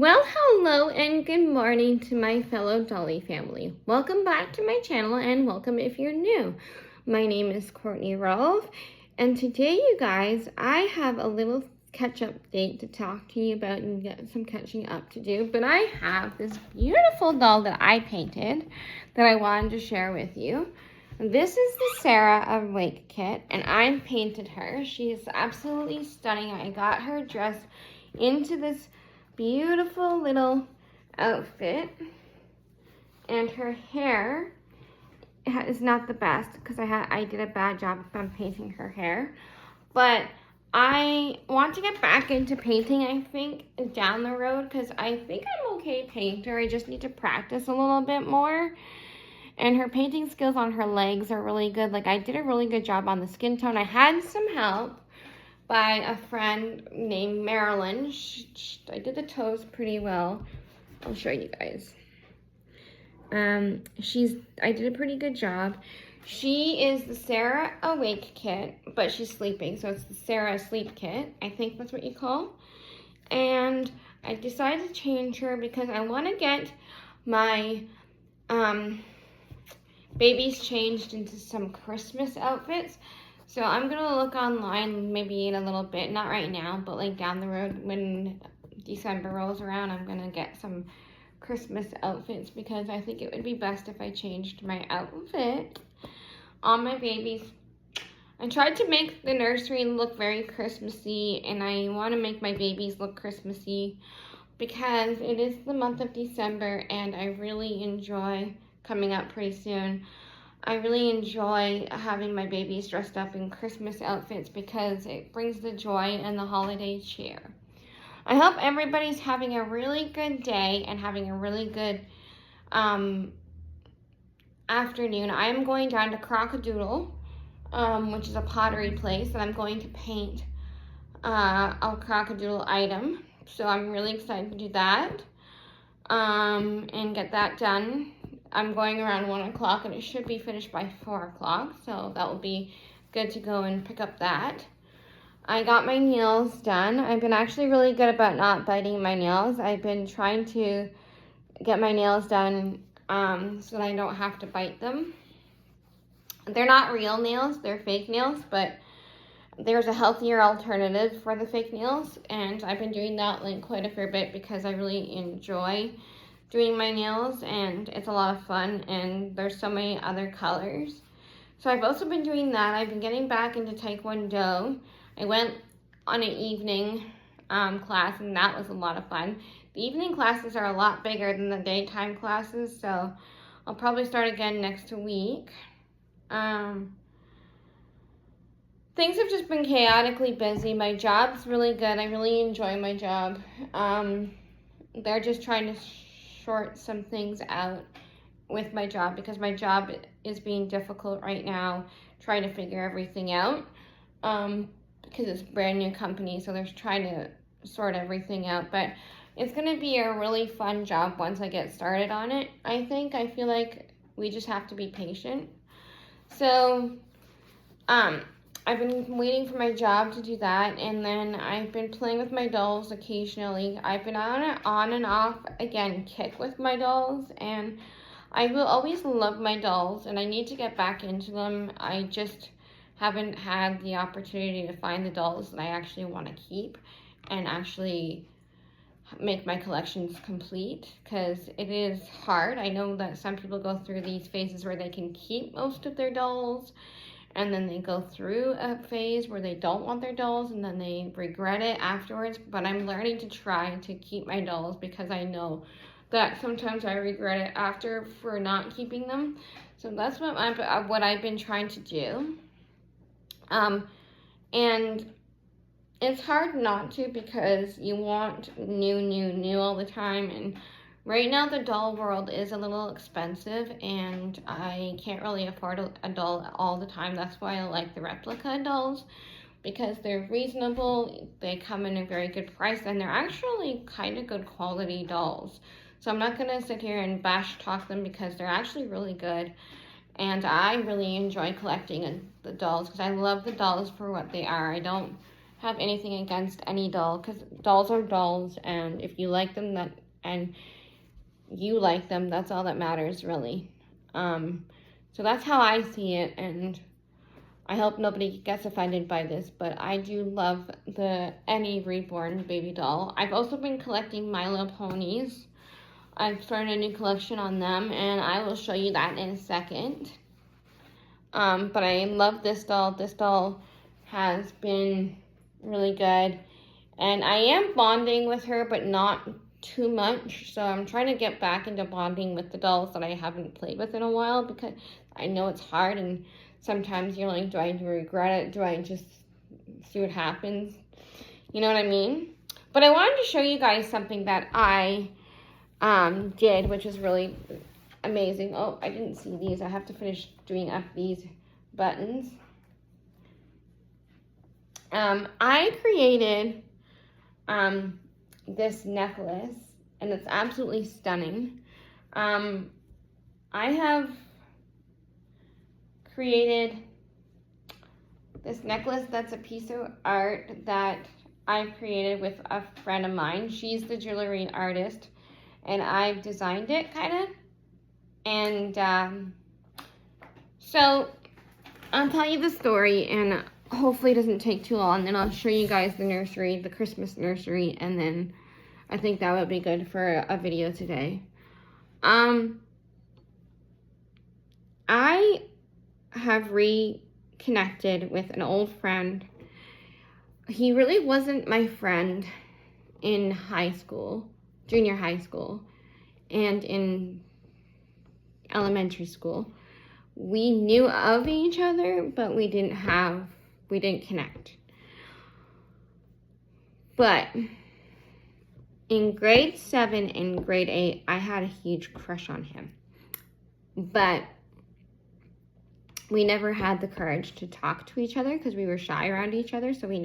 Well, hello and good morning to my fellow Dolly family. Welcome back to my channel and welcome if you're new. My name is Courtney Rolfe, and today, you guys, I have a little catch-up date to talk to you about and get some catching up to do. But I have this beautiful doll that I painted that I wanted to share with you. This is the Sarah Awake kit, and I painted her. She is absolutely stunning. I got her dressed into this beautiful little outfit, and her hair is not the best because I did a bad job on painting her hair, but I want to get back into painting, I think, down the road, because I think I'm okay painter. I just need to practice a little bit more. And her painting skills on her legs are really good. Like, I did a really good job on the skin tone. I had some help by a friend named Marilyn. I did the toes pretty well. I'll show you guys. I did a pretty good job. She is the Sarah Awake kit, but she's sleeping, so it's the Sarah Sleep kit. I think that's what you call. And I decided to change her because I want to get my babies changed into some Christmas outfits. So I'm going to look online maybe in a little bit, not right now, but like down the road when December rolls around, I'm going to get some Christmas outfits because I think it would be best if I changed my outfit on my babies. I tried to make the nursery look very Christmassy, and I want to make my babies look Christmassy because it is the month of December and I really enjoy coming up pretty soon. I really enjoy having my babies dressed up in Christmas outfits because it brings the joy and the holiday cheer. I hope everybody's having a really good day and having a really good afternoon. I am going down to Crockadoodle, which is a pottery place, and I'm going to paint a Crockadoodle item. So I'm really excited to do that and get that done. I'm going around 1 o'clock and it should be finished by 4 o'clock, so that will be good to go and pick up that. I got my nails done. I've been actually really good about not biting my nails. I've been trying to get my nails done so that I don't have to bite them. They're not real nails, they're fake nails, but there's a healthier alternative for the fake nails, and I've been doing that like quite a fair bit because I really enjoy doing my nails and it's a lot of fun, and there's so many other colors. So I've also been doing that. I've been getting back into Taekwondo. I went on an evening class and that was a lot of fun. The evening classes are a lot bigger than the daytime classes, so I'll probably start again next week. Things have just been chaotically busy. My job's really good. I really enjoy my job. They're just trying to sort some things out with my job because my job is being difficult right now, trying to figure everything out because it's a brand new company, so they're trying to sort everything out. But it's going to be a really fun job once I get started on it. I feel like we just have to be patient. So I've been waiting for my job to do that, and then I've been playing with my dolls occasionally. I've been on and off, again, kick with my dolls, and I will always love my dolls, and I need to get back into them. I just haven't had the opportunity to find the dolls that I actually want to keep and actually make my collections complete, because it is hard. I know that some people go through these phases where they can keep most of their dolls, and then they go through a phase where they don't want their dolls and then they regret it afterwards. But I'm learning to try to keep my dolls because I know that sometimes I regret it after for not keeping them. So that's what I've been trying to do. And it's hard not to because you want new all the time, and right now the doll world is a little expensive and I can't really afford a doll all the time. That's why I like the replica dolls, because they're reasonable, they come in a very good price, and they're actually kind of good quality dolls. So I'm not going to sit here and bash talk them because they're actually really good. And I really enjoy collecting the dolls because I love the dolls for what they are. I don't have anything against any doll, because dolls are dolls, and if you like them, and you like them, that's all that matters, really. So that's how I see it, and I hope nobody gets offended by this, but I do love any reborn baby doll. I've also been collecting My Little Ponies. I've started a new collection on them, and I will show you that in a second. But I love this doll. This doll has been really good, and I am bonding with her, but not too much. So I'm trying to get back into bonding with the dolls that I haven't played with in a while, because I know it's hard, and sometimes you're like, do I regret it? Do I just see what happens? You know what I mean? But I wanted to show you guys something that I did, which is really amazing. Oh, I didn't see these. I have to finish doing up these buttons. I created this necklace, and it's absolutely stunning. I have created this necklace that's a piece of art that I created with a friend of mine. She's the jewelry artist, and I've designed it, kind of. And so I'll tell you the story, and hopefully it doesn't take too long. Then I'll show you guys the nursery, the Christmas nursery, and then I think that would be good for a video today. I have reconnected with an old friend. He really wasn't my friend in high school, junior high school, and in elementary school. We knew of each other, but we didn't connect. But in grade 7 and grade 8, I had a huge crush on him. But we never had the courage to talk to each other because we were shy around each other. So we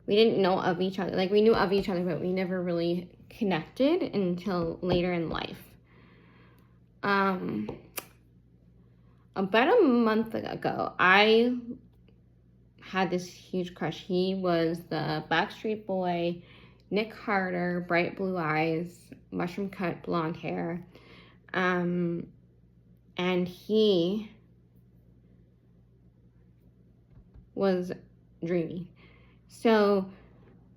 didn't know of each other. Like, we knew of each other, but we never really connected until later in life. About a month ago, I had this huge crush. He was the Backstreet Boy, Nick Carter, bright blue eyes, mushroom cut blonde hair. And he was dreamy. So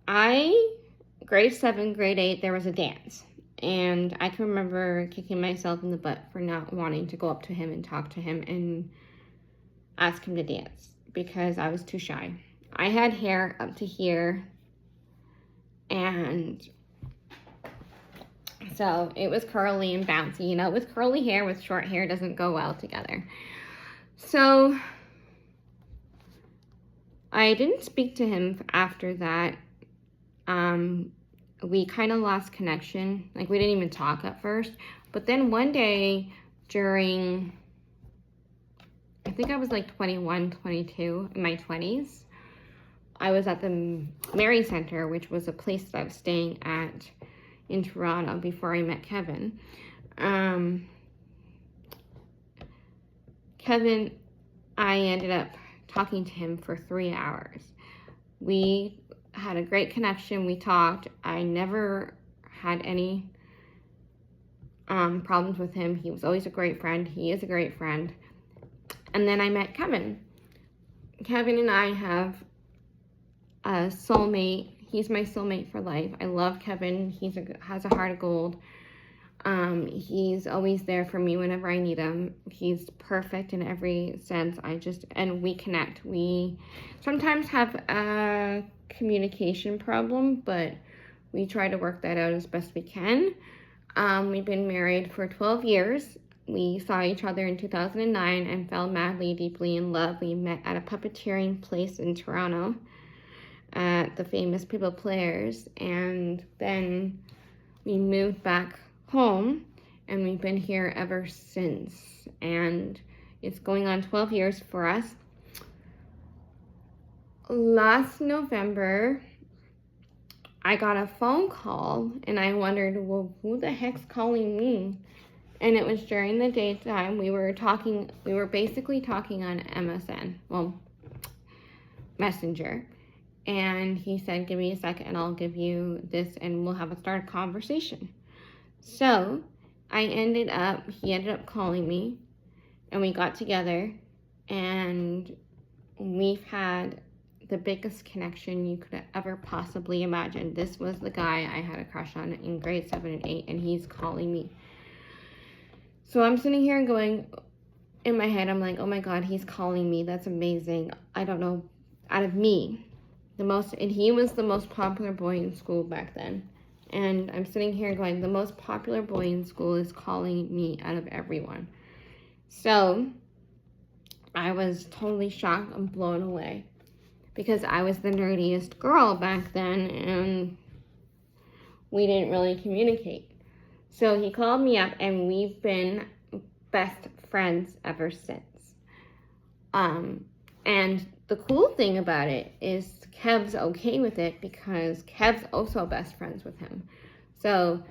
grade 7, grade 8, there was a dance. And I can remember kicking myself in the butt for not wanting to go up to him and talk to him and ask him to dance because I was too shy. I had hair up to here, and so it was curly and bouncy. You know, with curly hair, with short hair doesn't go well together. So I didn't speak to him after that. We kind of lost connection. Like, we didn't even talk at first. But then one day during, I think I was like 21, 22, in my 20s, I was at the Mary Center, which was a place that I was staying at in Toronto before I met Kevin. Kevin, I ended up talking to him for 3 hours. We had a great connection. We talked. I never had any problems with him. He was always a great friend. He is a great friend. And then I met Kevin. Kevin and I have a soulmate. He's my soulmate for life. I love Kevin. He has a heart of gold. He's always there for me whenever I need him. He's perfect in every sense. And we connect. We sometimes have a communication problem, but we try to work that out as best we can. We've been married for 12 years. We saw each other in 2009 and fell madly, deeply in love. We met at a puppeteering place in Toronto at the famous People Players, and then we moved back home, and we've been here ever since, and it's going on 12 years for us. Last November, I got a phone call, and I wondered, well, who the heck's calling me? And it was during the daytime. We were basically talking on MSN, well, Messenger. And he said, give me a second and I'll give you this and we'll have a start conversation. So he ended up calling me and we got together and we've had the biggest connection you could ever possibly imagine. This was the guy I had a crush on in grade 7 and 8 and he's calling me. So I'm sitting here going, in my head, I'm like, oh my God, he's calling me. That's amazing. I don't know, out of me. And he was the most popular boy in school back then. And I'm sitting here going, the most popular boy in school is calling me out of everyone. So I was totally shocked and blown away because I was the nerdiest girl back then and we didn't really communicate. So he called me up and we've been best friends ever since. And the cool thing about it is Kev's okay with it because Kev's also best friends with him. So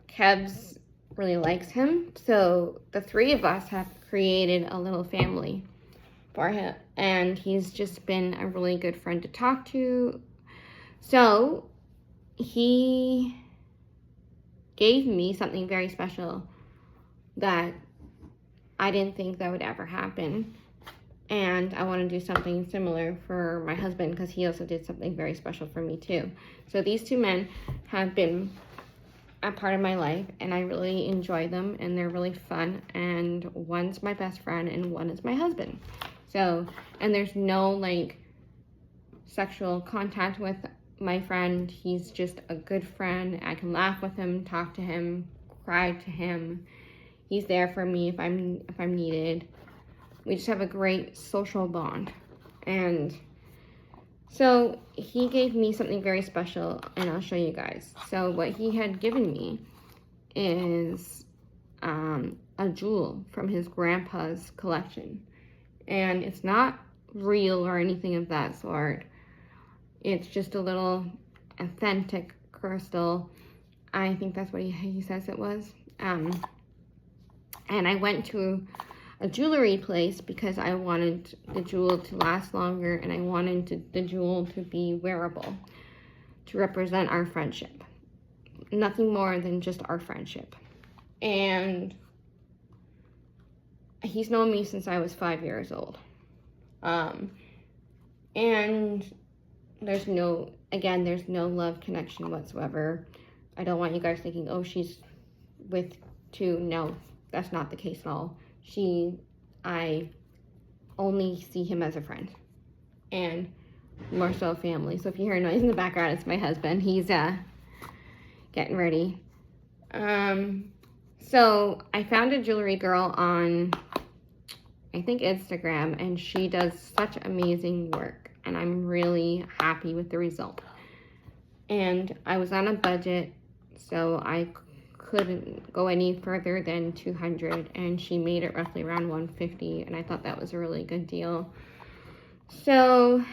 Kev's really likes him. So the three of us have created a little family for him. And he's just been a really good friend to talk to. So he gave me something very special that I didn't think that would ever happen. And I want to do something similar for my husband because he also did something very special for me too. So these two men have been a part of my life and I really enjoy them and they're really fun. And one's my best friend and one is my husband. So, and there's no like sexual contact with my friend. He's just a good friend. I can laugh with him, talk to him, cry to him. He's there for me if I'm needed. We just have a great social bond. And so he gave me something very special and I'll show you guys. So what he had given me is a jewel from his grandpa's collection. And it's not real or anything of that sort. It's just a little authentic crystal. I think that's what he says it was. And I went to a jewelry place because I wanted the jewel to last longer and I wanted the jewel to be wearable to represent our friendship. Nothing more than just our friendship. And he's known me since I was 5 years old. And there's no love connection whatsoever. I don't want you guys thinking, oh, she's with two. No, that's not the case at all. I only see him as a friend and more so family. So if you hear a noise in the background, it's my husband. He's getting ready. So I found a jewelry girl on, I think, Instagram, and she does such amazing work and I'm really happy with the result. And I was on a budget, so I couldn't go any further than 200 and she made it roughly around 150 and I thought that was a really good deal. So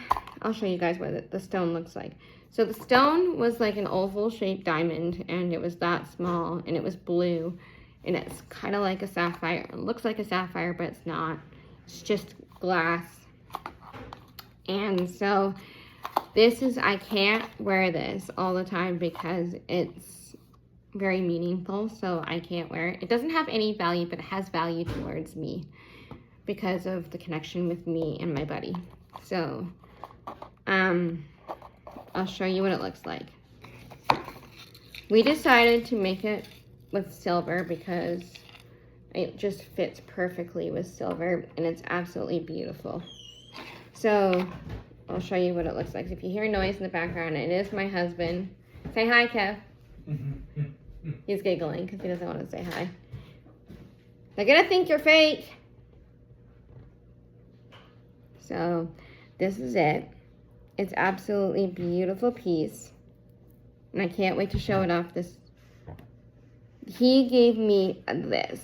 I'll show you guys what the stone looks like. So the stone was like an oval shaped diamond and it was that small and it was blue and it's kind of like a sapphire. It looks like a sapphire but it's not. It's just glass. And so I can't wear this all the time because it's very meaningful, so I can't wear it. It doesn't have any value, but it has value towards me because of the connection with me and my buddy. So I'll show you what it looks like. We decided to make it with silver because it just fits perfectly with silver and it's absolutely beautiful. So I'll show you what it looks like. If you hear noise in the background, it is my husband. Say hi, Kev. He's giggling because he doesn't want to say hi. They're gonna think you're fake. So this is it. It's absolutely beautiful piece. And I can't wait to show it off. He gave me this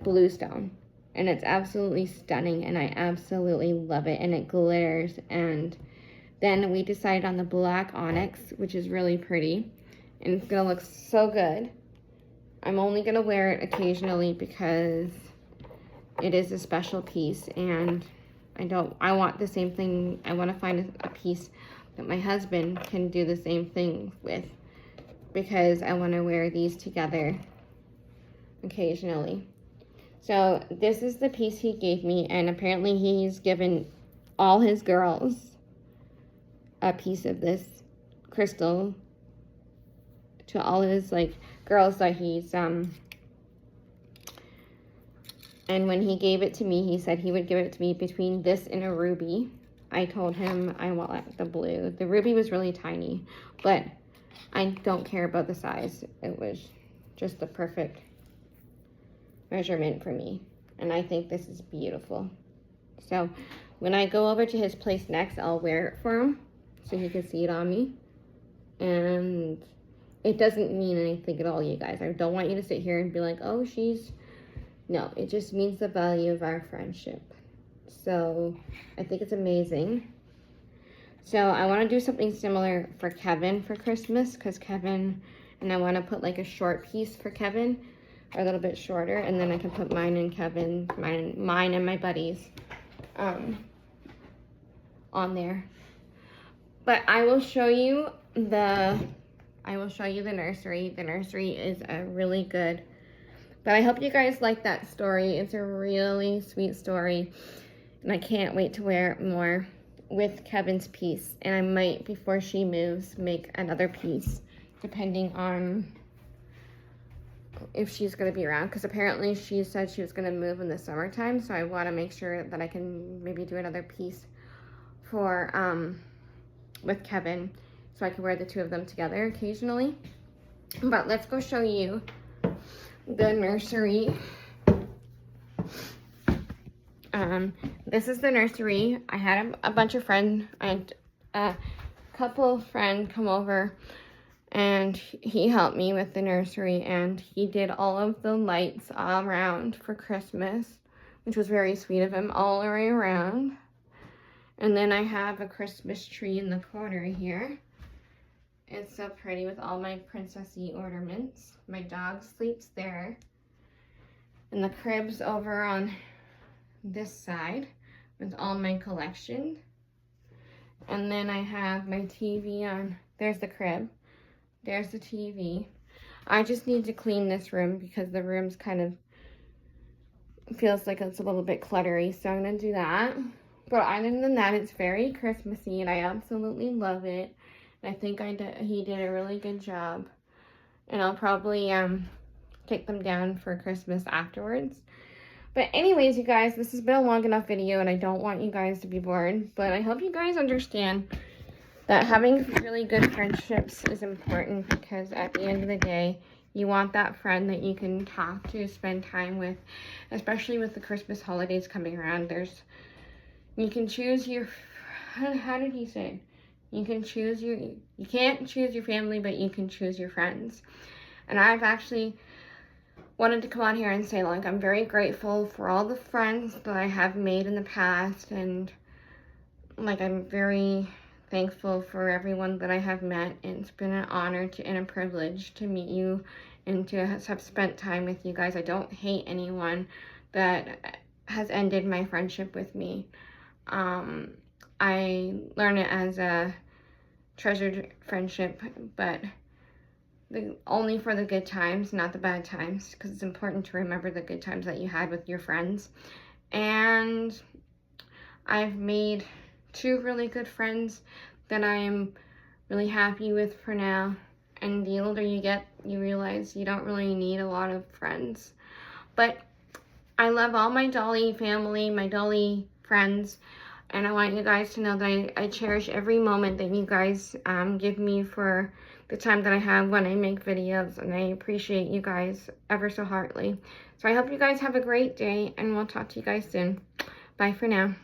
blue stone. And it's absolutely stunning and I absolutely love it and it glitters. And then we decided on the black onyx, which is really pretty. And it's gonna look so good. I'm only gonna wear it occasionally because it is a special piece and I want the same thing. I want to find a piece that my husband can do the same thing with, because I want to wear these together occasionally. So this is the piece he gave me, and apparently he's given all his girls a piece of this crystal, to all his like girls that he's and when he gave it to me, he said he would give it to me between this and a ruby. I told him I want the blue. The ruby was really tiny, but I don't care about the size. It was just the perfect measurement for me. And I think this is beautiful. So when I go over to his place next, I'll wear it for him so he can see it on me. And it doesn't mean anything at all, you guys. I don't want you to sit here and be like, oh, no, it just means the value of our friendship. So I think it's amazing. So I want to do something similar for Kevin for Christmas, because Kevin, and I want to put like a short piece for Kevin, or a little bit shorter, and then I can put mine and Kevin, mine and my buddies on there. But I will show you the nursery. The nursery is a really good. But I hope you guys like that story. It's a really sweet story. And I can't wait to wear it more with Kevin's piece. And I might, before she moves, make another piece, depending on if she's going to be around. Because apparently she said she was going to move in the summertime. So I want to make sure that I can maybe do another piece for with Kevin, so I can wear the two of them together occasionally. But let's go show you the nursery. This is the nursery. I had a bunch of friends, and a couple of friends come over, and he helped me with the nursery, and he did all of the lights all around for Christmas, which was very sweet of him, all the way around. And then I have a Christmas tree in the corner here. It's so pretty with all my princessy ornaments. My dog sleeps there. And the crib's over on this side with all my collection. And then I have my TV on. There's the crib. There's the TV. I just need to clean this room because the room's kind of feels like it's a little bit cluttery. So I'm going to do that. But other than that, it's very Christmassy and I absolutely love it. I think he did a really good job. And I'll probably take them down for Christmas afterwards. But anyways, you guys, this has been a long enough video and I don't want you guys to be bored. But I hope you guys understand that having really good friendships is important, because at the end of the day, you want that friend that you can talk to, spend time with, especially with the Christmas holidays coming around. You can choose your, how did he say? You can't choose your family, but you can choose your friends. And I've actually wanted to come on here and say, like, I'm very grateful for all the friends that I have made in the past. And, like, I'm very thankful for everyone that I have met. And it's been an honor and a privilege to meet you and to have spent time with you guys. I don't hate anyone that has ended my friendship with me. I learn it as a treasured friendship, but only for the good times, not the bad times, because it's important to remember the good times that you had with your friends. And I've made 2 really good friends that I am really happy with for now. And the older you get, you realize you don't really need a lot of friends. But I love all my Dolly family, my Dolly friends, and I want you guys to know that I cherish every moment that you guys give me for the time that I have when I make videos, and I appreciate you guys ever so heartily. So I hope you guys have a great day, and we'll talk to you guys soon. Bye for now.